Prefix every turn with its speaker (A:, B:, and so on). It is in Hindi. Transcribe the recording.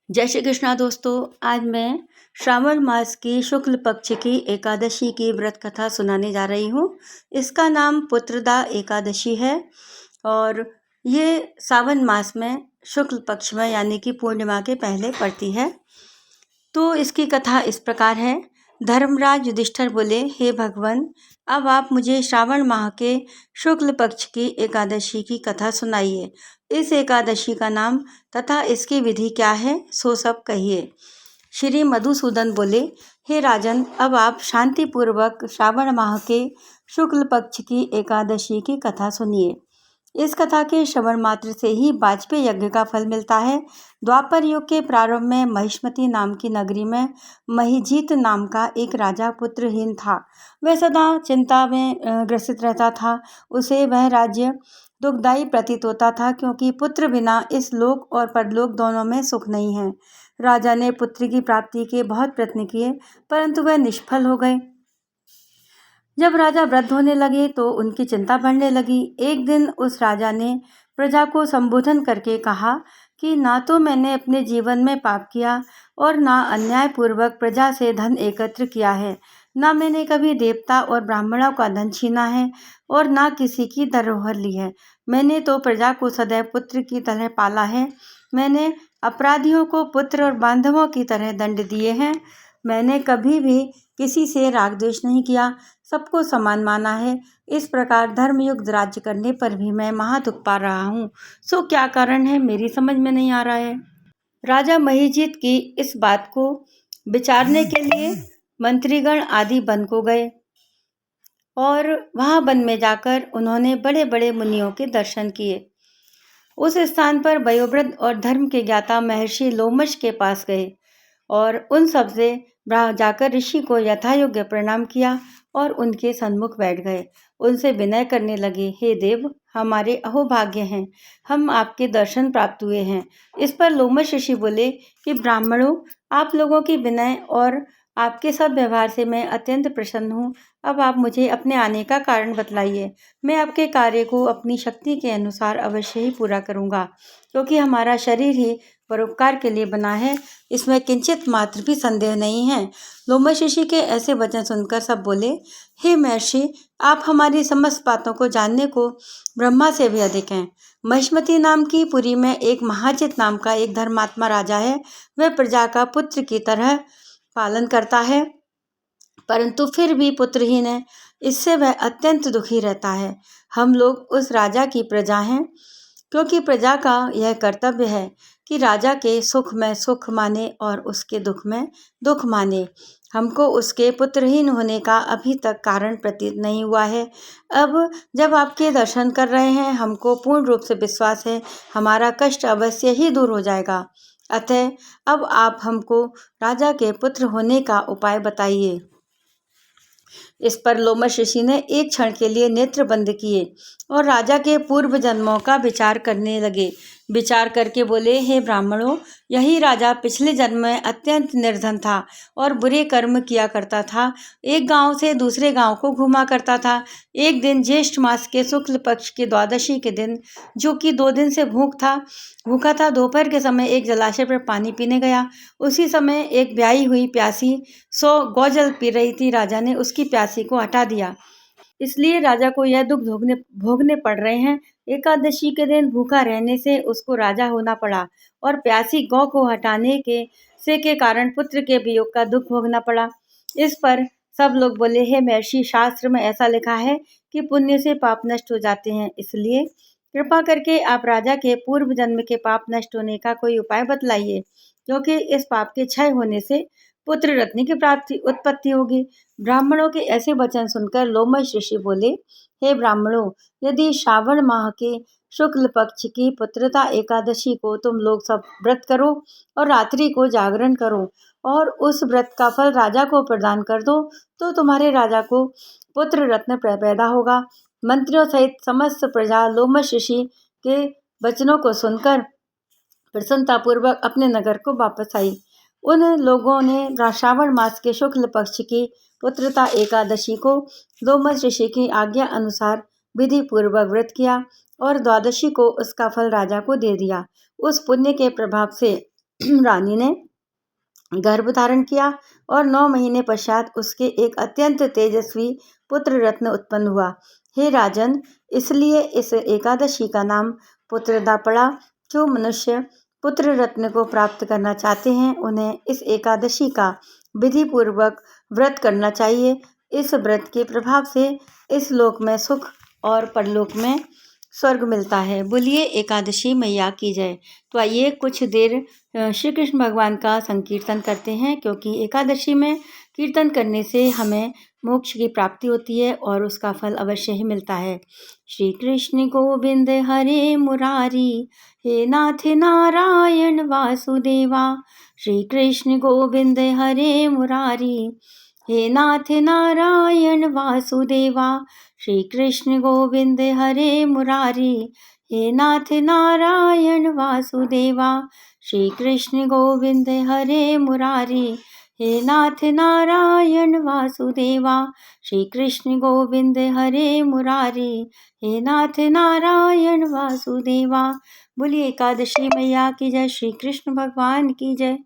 A: जय श्री कृष्णा दोस्तों। आज मैं श्रावण मास की शुक्ल पक्ष की एकादशी की व्रत कथा सुनाने जा रही हूँ। इसका नाम पुत्रदा एकादशी है और ये सावन मास में शुक्ल पक्ष में यानी कि पूर्णिमा के पहले पड़ती है। तो इसकी कथा इस प्रकार है। धर्मराज युधिष्ठिर बोले, हे भगवान, अब आप मुझे श्रावण माह के शुक्ल पक्ष की एकादशी की कथा सुनाइए। इस एकादशी का नाम तथा इसकी विधि क्या है सो सब कहिए। श्री मधुसूदन बोले, हे राजन, अब आप शांतिपूर्वक श्रावण माह के शुक्ल पक्ष की एकादशी की कथा सुनिए। इस कथा के श्रवण मात्र से ही वाजपेयी यज्ञ का फल मिलता है। द्वापर युग के प्रारंभ में महिष्मती नाम की नगरी में महीजीत नाम का एक राजा पुत्रहीन था। वह सदा चिंता में ग्रसित रहता था। उसे वह राज्य दुखदायी प्रतीत होता था, क्योंकि पुत्र बिना इस लोक और परलोक दोनों में सुख नहीं है। राजा ने पुत्र की प्राप्ति के बहुत प्रयत्न किए, परंतु वह निष्फल हो गए। जब राजा वृद्ध होने लगे तो उनकी चिंता बढ़ने लगी। एक दिन उस राजा ने प्रजा को संबोधन करके कहा कि ना तो मैंने अपने जीवन में पाप किया और ना अन्यायपूर्वक प्रजा से धन एकत्र किया है, ना मैंने कभी देवता और ब्राह्मणों का धन छीना है और ना किसी की धरोहर ली है। मैंने तो प्रजा को सदैव पुत्र की तरह पाला है। मैंने अपराधियों को पुत्र और बांधवों की तरह दंड दिए हैं। मैंने कभी भी किसी से राग द्वेष नहीं किया, सबको समान माना है। इस प्रकार धर्मयुक्त राज्य करने पर भी मैं महा दुख पा रहा हूँ। सो क्या कारण है, मेरी समझ में नहीं आ रहा है। राजा महीजीत की इस बात को विचारने के लिए मंत्रीगण आदि वन को गए और वहां वन में जाकर उन्होंने बड़े बड़े मुनियों के दर्शन किए। उस स्थान पर वयोवृद्ध और धर्म के ज्ञाता महर्षि लोमश के पास गए और उन सब से जाकर ऋषि को यथायोग्य प्रणाम किया और उनके सन्मुख बैठ गए। उनसे विनय करने लगे, हे देव, हमारे अहोभाग्य हैं, हम आपके दर्शन प्राप्त हुए हैं। इस पर लोमश ऋषि बोले कि ब्राह्मणों, आप लोगों की विनय और आपके सब व्यवहार से मैं अत्यंत प्रसन्न हूँ। अब आप मुझे अपने आने का कारण बतलाइए। मैं आपके कार्य को अपनी शक्ति के अनुसार अवश्य ही पूरा करूँगा, क्योंकि हमारा शरीर ही परोपकार के लिए बना है, इसमें किंचित मात्र भी संदेह नहीं है। लोमश ऋषि के ऐसे वचन सुनकर सब बोले, हे महर्षि, आप हमारी समस्त बातों को जानने को ब्रह्मा से भी अधिक हैं। महिष्मती नाम की पुरी में एक महाजित नाम का एक धर्मात्मा राजा है। वह प्रजा का पुत्र की तरह पालन करता है, परंतु फिर भी पुत्रहीन है। इससे वह अत्यंत दुखी रहता है। हम लोग उस राजा की प्रजा हैं, क्योंकि प्रजा का यह कर्तव्य है कि राजा के सुख में सुख माने और उसके दुख में दुख माने। हमको उसके पुत्रहीन होने का अभी तक कारण प्रतीत नहीं हुआ है। अब जब आपके दर्शन कर रहे हैं, हमको पूर्ण रूप से विश्वास है हमारा कष्ट अवश्य ही दूर हो जाएगा। अतः अब आप हमको राजा के पुत्र होने का उपाय बताइए। इस पर लोमश ऋषि ने एक क्षण के लिए नेत्र बंद किए और राजा के पूर्व जन्मों का विचार करने लगे। विचार करके बोले, हे ब्राह्मणों, यही राजा पिछले जन्म में अत्यंत निर्धन था और बुरे कर्म किया करता था। एक गांव से दूसरे गांव को घूमा करता था। एक दिन ज्येष्ठ मास के शुक्ल पक्ष की द्वादशी के दिन, जो कि 2 दिन से भूखा था, दोपहर के समय एक जलाशय पर पानी पीने गया। उसी समय एक ब्याही हुई प्यासी 100 गौजल पी रही थी। राजा ने उसकी प्यासी को हटा दिया, इसलिए राजा को यह दुख भोगने पड़ रहे हैं। एकादशी के दिन भूखा रहने से उसको राजा होना पड़ा और प्यासी गौ को हटाने के कारण पुत्र के वियोग का दुख भोगना पड़ा। इस पर सब लोग बोले, हे महर्षि, शास्त्र में ऐसा लिखा है कि पुण्य से पाप नष्ट हो जाते हैं, इसलिए कृपा करके आप राजा के पूर्व जन्म के पाप नष्ट होने का कोई उपाय बतलाइए, क्योंकि इस पाप के क्षय होने से पुत्र रत्न की उत्पत्ति होगी। ब्राह्मणों के ऐसे वचन सुनकर लोमश ऋषि बोले, हे ब्राह्मणों, यदि श्रावण माह के शुक्ल पक्ष की पुत्रदा एकादशी को तुम लोग सब व्रत करो और रात्रि को जागरण करो और उस व्रत का फल राजा को प्रदान कर दो, तो तुम्हारे राजा को पुत्र रत्न पैदा होगा। मंत्रियों सहित समस्त प्रजा लोमश ऋषि के वचनों को सुनकर प्रसन्नतापूर्वक अपने नगर को वापस आई। उन लोगों ने श्रावण मास के शुक्ल पक्ष की पुत्रदा एकादशी को लोमश ऋषि की आज्ञा अनुसार विधि पूर्वक व्रत किया और द्वादशी को उसका फल राजा को दे दिया। उस पुण्य के प्रभाव से रानी ने गर्भ धारण किया और 9 महीने पश्चात उसके एक अत्यंत तेजस्वी पुत्र रत्न उत्पन्न हुआ। हे राजन, इसलिए इस एकादशी का नाम पुत्रदा पड़ा। जो मनुष्य पुत्र रत्न को प्राप्त करना चाहते हैं उन्हें इस एकादशी का विधि पूर्वक व्रत करना चाहिए। इस व्रत के प्रभाव से इस लोक में सुख और परलोक में स्वर्ग मिलता है। बोलिए एकादशी मैया की जय। तो आइए कुछ देर श्री कृष्ण भगवान का संकीर्तन करते हैं, क्योंकि एकादशी में कीर्तन करने से हमें मोक्ष की प्राप्ति होती है और उसका फल अवश्य ही मिलता है। श्री कृष्ण गोविंद हरे मुरारी, हे नाथ नारायण वासुदेवा। श्री कृष्ण गोविंद हरे मुरारी, हे नाथ नारायण वासुदेवा। श्री कृष्ण गोविंद हरे मुरारी, हे नाथ नारायण वासुदेवा। श्री कृष्ण गोविंद हरे मुरारी, हे नाथ नारायण वासुदेवा। श्री कृष्ण गोविंद हरे मुरारी, हे नाथ नारायण वासुदेवा। बोलिए एकादशी मैया की जय। श्री कृष्ण भगवान की जय।